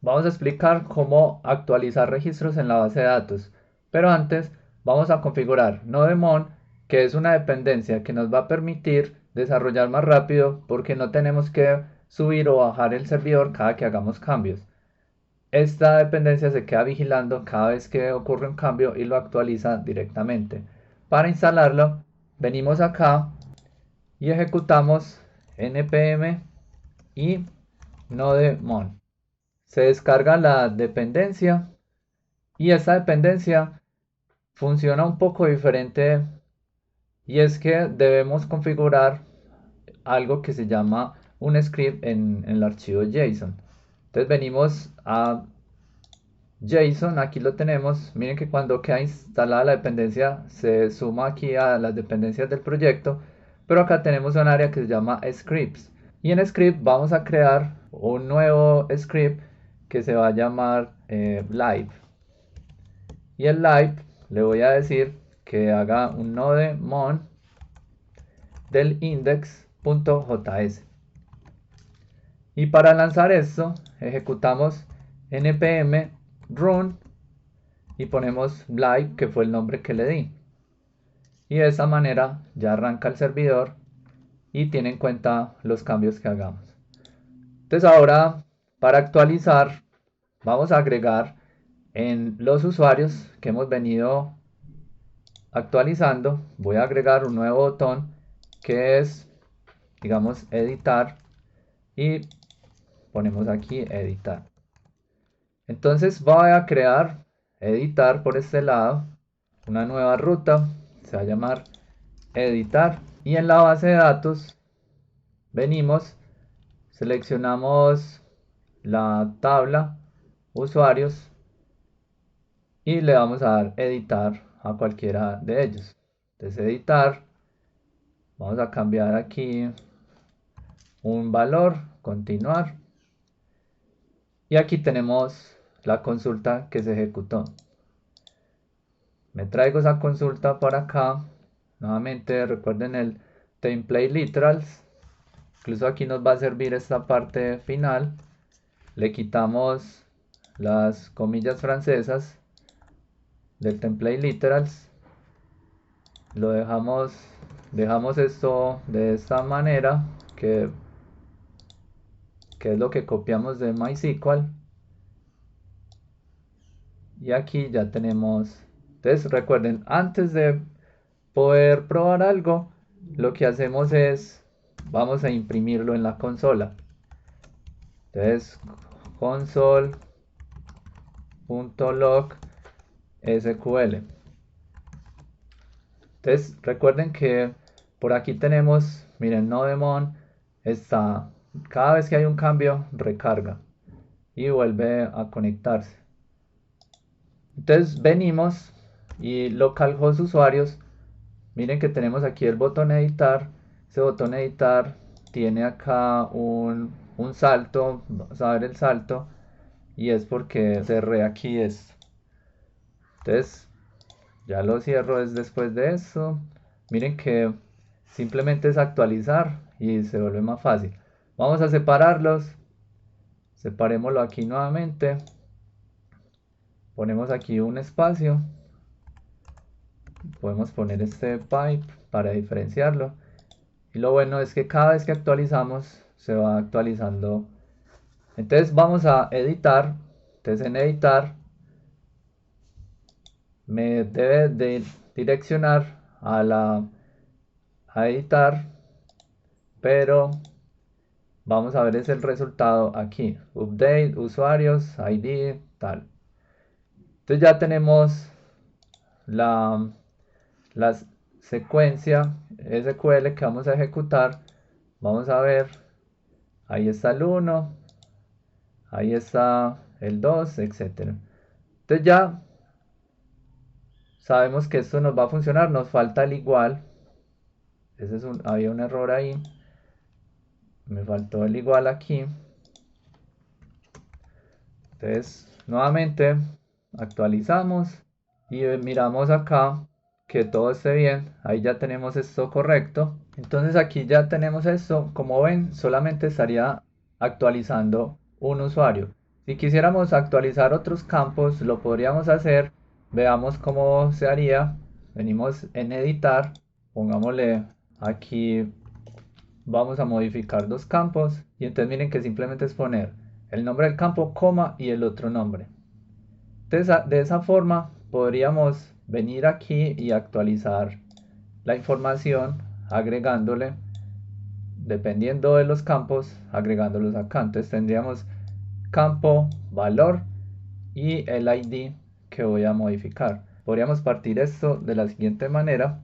vamos a explicar cómo actualizar registros en la base de datos. Pero antes vamos a configurar Nodemon, que es una dependencia que nos va a permitir desarrollar más rápido porque no tenemos que subir o bajar el servidor cada que hagamos cambios. Esta dependencia se queda vigilando cada vez que ocurre un cambio y lo actualiza directamente. Para instalarlo, venimos acá y ejecutamos npm y nodemon. Se descarga la dependencia y esta dependencia funciona un poco diferente, y es que debemos configurar algo que se llama un script en el archivo JSON. Entonces venimos a JSON, aquí lo tenemos. Miren que cuando queda instalada la dependencia se suma aquí a las dependencias del proyecto, pero acá tenemos un área que se llama scripts, y en script vamos a crear un nuevo script que se va a llamar live, y el live le voy a decir que haga un nodemon del index.js. Y para lanzar esto ejecutamos npm run y ponemos live, que fue el nombre que le di, y de esa manera ya arranca el servidor y tiene en cuenta los cambios que hagamos. Entonces ahora, para actualizar, vamos a agregar en los usuarios que hemos venido actualizando, voy a agregar un nuevo botón que es, digamos, editar, y ponemos aquí editar. Entonces voy a crear, editar por este lado, una nueva ruta, se va a llamar editar, y en la base de datos venimos, seleccionamos la tabla usuarios y le vamos a dar editar a cualquiera de ellos. Entonces editar, vamos a cambiar aquí un valor, continuar, y aquí tenemos la consulta que se ejecutó. Me traigo esa consulta para acá. Nuevamente recuerden el template literals, incluso aquí nos va a servir esta parte final. Le quitamos las comillas francesas del template literals, lo dejamos esto de esta manera, que es lo que copiamos de MySQL, y aquí ya tenemos. Entonces recuerden, antes de poder probar algo, lo que hacemos es, vamos a imprimirlo en la consola. Entonces console.log sql. Entonces recuerden que por aquí tenemos, miren, Nodemon está, cada vez que hay un cambio recarga y vuelve a conectarse. Entonces venimos y localhost usuarios, miren que tenemos aquí el botón editar. Ese botón editar tiene acá un salto, vamos a ver el salto, y es porque cerré aquí esto. Entonces ya lo cierro es después de eso. Miren que simplemente es actualizar y se vuelve más fácil. Vamos a separarlos. Separémoslo aquí nuevamente. Ponemos aquí un espacio. Podemos poner este pipe para diferenciarlo. Y lo bueno es que cada vez que actualizamos se va actualizando. Entonces vamos a editar. Entonces en editar me debe de direccionar a editar, pero vamos a ver es el resultado aquí, update, usuarios, ID, tal. Entonces ya tenemos la, la secuencia SQL que vamos a ejecutar. Vamos a ver, ahí está el 1, ahí está el 2, etcétera. Entonces ya sabemos que esto nos va a funcionar, nos falta el igual. Había un error ahí, me faltó el igual aquí. Entonces nuevamente actualizamos y miramos acá que todo esté bien. Ahí ya tenemos esto correcto. Entonces aquí ya tenemos esto. Como ven, solamente estaría actualizando un usuario. Si quisiéramos actualizar otros campos, lo podríamos hacer. Veamos cómo se haría. Venimos en editar, pongámosle aquí, vamos a modificar dos campos y entonces miren que simplemente es poner el nombre del campo, coma y el otro nombre. Entonces, de esa forma podríamos venir aquí y actualizar la información agregándole, dependiendo de los campos, agregándolos acá. Entonces tendríamos campo, valor y el ID que voy a modificar. Podríamos partir esto de la siguiente manera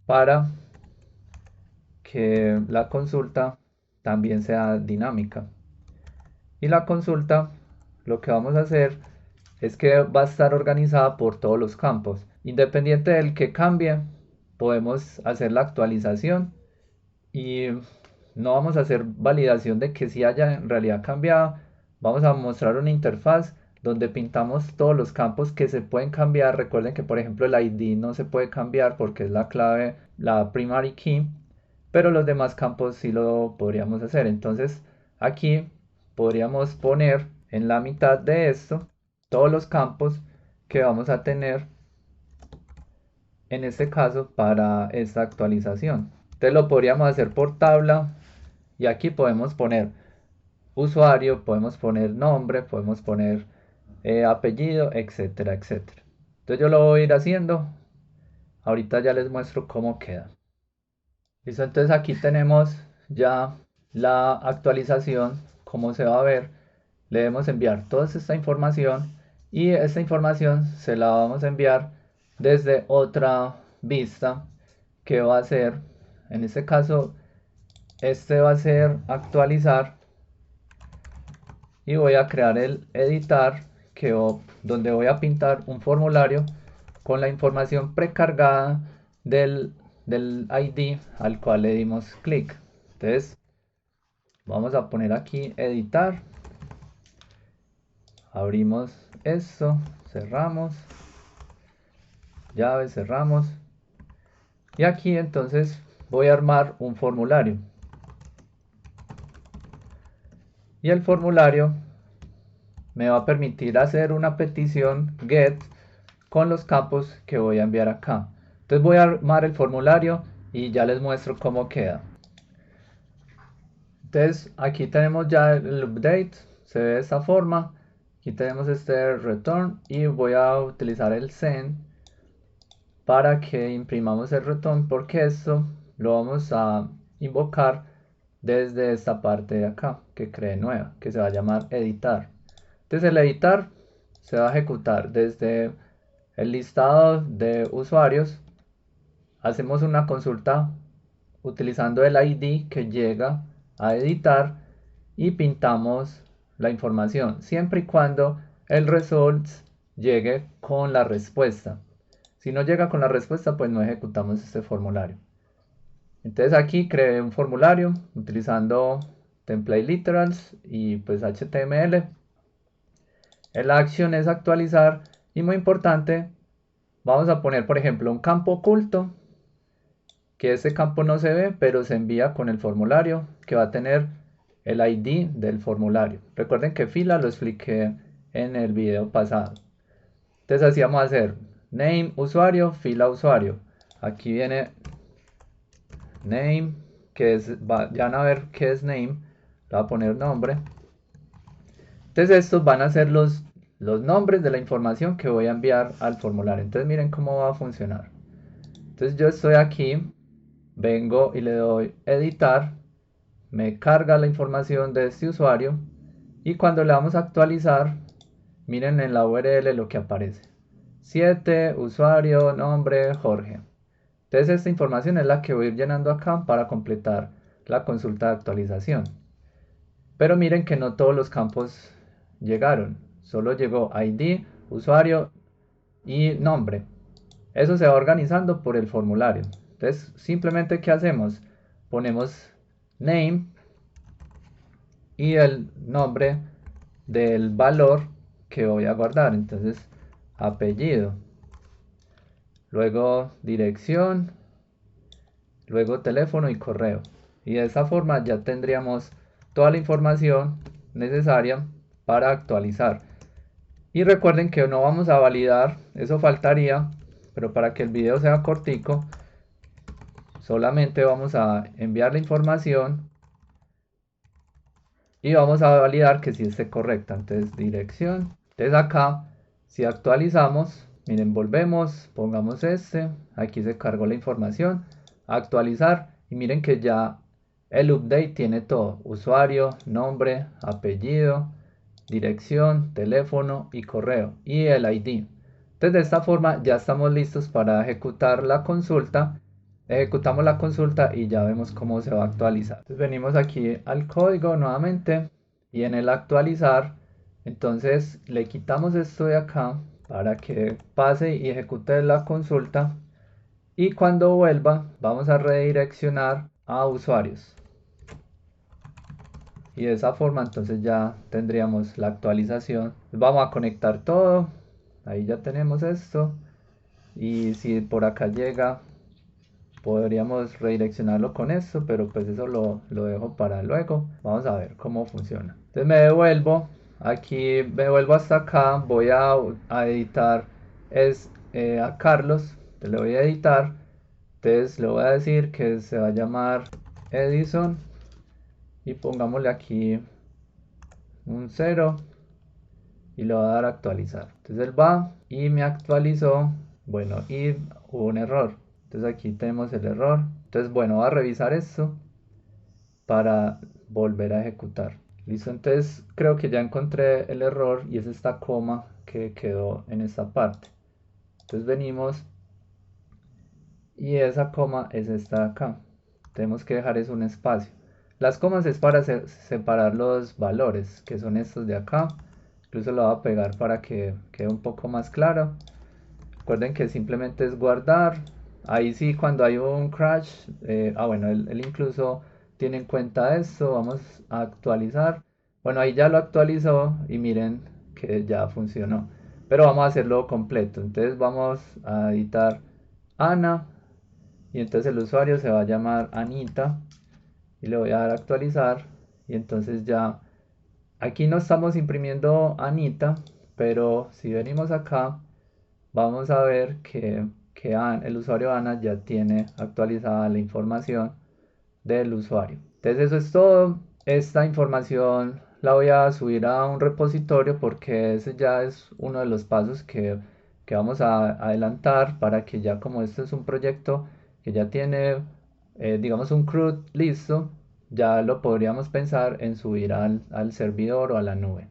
para que la consulta también sea dinámica. Y la consulta, lo que vamos a hacer es que va a estar organizada por todos los campos. Independiente del que cambie, podemos hacer la actualización y no vamos a hacer validación de que si haya en realidad cambiado. Vamos a mostrar una interfaz donde pintamos todos los campos que se pueden cambiar. Recuerden que por ejemplo el ID no se puede cambiar porque es la clave, la primary key, pero los demás campos sí lo podríamos hacer. Entonces aquí podríamos poner en la mitad de esto todos los campos que vamos a tener en este caso para esta actualización. Entonces lo podríamos hacer por tabla y aquí podemos poner usuario, podemos poner nombre, podemos poner apellido, etcétera, etcétera. Entonces yo lo voy a ir haciendo. Ahorita ya les muestro cómo queda. Listo, entonces aquí tenemos ya la actualización, como se va a ver. Le debemos enviar toda esta información y esta información se la vamos a enviar desde otra vista que va a ser, en este caso, este va a ser actualizar y voy a crear el editar donde voy a pintar un formulario con la información precargada del ID al cual le dimos clic. Entonces vamos a poner aquí editar, abrimos esto, cerramos, llave, cerramos y aquí entonces voy a armar un formulario y el formulario me va a permitir hacer una petición get con los campos que voy a enviar acá. Entonces voy a armar el formulario y ya les muestro cómo queda. Entonces aquí tenemos ya el update, se ve de esta forma. Aquí tenemos este return y voy a utilizar el send para que imprimamos el return porque esto lo vamos a invocar desde esta parte de acá que creé nueva, que se va a llamar editar. Entonces el editar se va a ejecutar desde el listado de usuarios. Hacemos una consulta utilizando el ID que llega a editar y pintamos la información siempre y cuando el results llegue con la respuesta. Si no llega con la respuesta, pues no ejecutamos este formulario. Entonces aquí creé un formulario utilizando template literals y pues HTML. La acción es actualizar y muy importante, vamos a poner por ejemplo un campo oculto, que ese campo no se ve pero se envía con el formulario que va a tener el ID del formulario. Recuerden que fila lo expliqué en el video pasado. Entonces así vamos a hacer name usuario, fila usuario. Aquí viene name, que es, ya van a ver qué es name, le voy a poner nombre. Entonces estos van a ser los nombres de la información que voy a enviar al formulario. Entonces miren cómo va a funcionar. Entonces yo estoy aquí, vengo y le doy editar, me carga la información de este usuario y cuando le vamos a actualizar, miren en la URL lo que aparece. 7, usuario, nombre, Jorge. Entonces esta información es la que voy a ir llenando acá para completar la consulta de actualización. Pero miren que no todos los campos llegaron. Solo llegó ID, usuario y nombre. Eso se va organizando por el formulario. Entonces simplemente ¿qué hacemos? Ponemos name y el nombre del valor que voy a guardar. Entonces apellido. Luego dirección. Luego teléfono y correo. Y de esa forma ya tendríamos toda la información necesaria para actualizar. Y recuerden que no vamos a validar, eso faltaría, pero para que el video sea cortico, solamente vamos a enviar la información y vamos a validar que sí esté correcta. Entonces dirección, entonces acá si actualizamos, miren, volvemos, pongamos aquí se cargó la información, actualizar, y miren que ya el update tiene todo: usuario, nombre, apellido, dirección, teléfono y correo y el ID. Entonces de esta forma ya estamos listos para ejecutar la consulta. Ejecutamos la consulta y ya vemos cómo se va a actualizar. Entonces venimos aquí al código nuevamente y en el actualizar, entonces le quitamos esto de acá para que pase y ejecute la consulta, y cuando vuelva vamos a redireccionar a usuarios y de esa forma entonces ya tendríamos la actualización. Vamos a conectar todo, ahí ya tenemos esto, y si por acá llega podríamos redireccionarlo con esto, pero pues eso lo dejo para luego. Vamos a ver cómo funciona. Entonces me devuelvo, aquí me vuelvo hasta acá, voy a editar a Carlos, le voy a editar, entonces le voy a decir que se va a llamar Edison y pongámosle aquí un 0 y le voy a dar a actualizar. Entonces él va y me actualizó. Bueno, y hubo un error. Entonces aquí tenemos el error. Entonces bueno, voy a revisar esto para volver a ejecutar. Listo, entonces creo que ya encontré el error y es esta coma que quedó en esta parte. Entonces venimos y esa coma es esta de acá. Tenemos que dejar es un espacio. Las comas es para separar los valores, que son estos de acá. Incluso lo voy a pegar para que quede un poco más claro. Recuerden que simplemente es guardar. Ahí sí, cuando hay un crash, bueno, él incluso tiene en cuenta esto. Vamos a actualizar. Bueno, ahí ya lo actualizó y miren que ya funcionó. Pero vamos a hacerlo completo. Entonces vamos a editar Ana y entonces el usuario se va a llamar Anita y le voy a dar a actualizar, y entonces ya aquí no estamos imprimiendo Anita, pero si venimos acá vamos a ver que el usuario Ana ya tiene actualizada la información del usuario. Entonces eso es todo. Esta información la voy a subir a un repositorio porque ese ya es uno de los pasos que vamos a adelantar para que ya, como este es un proyecto que ya tiene, digamos, un CRUD listo, ya lo podríamos pensar en subir al servidor o a la nube.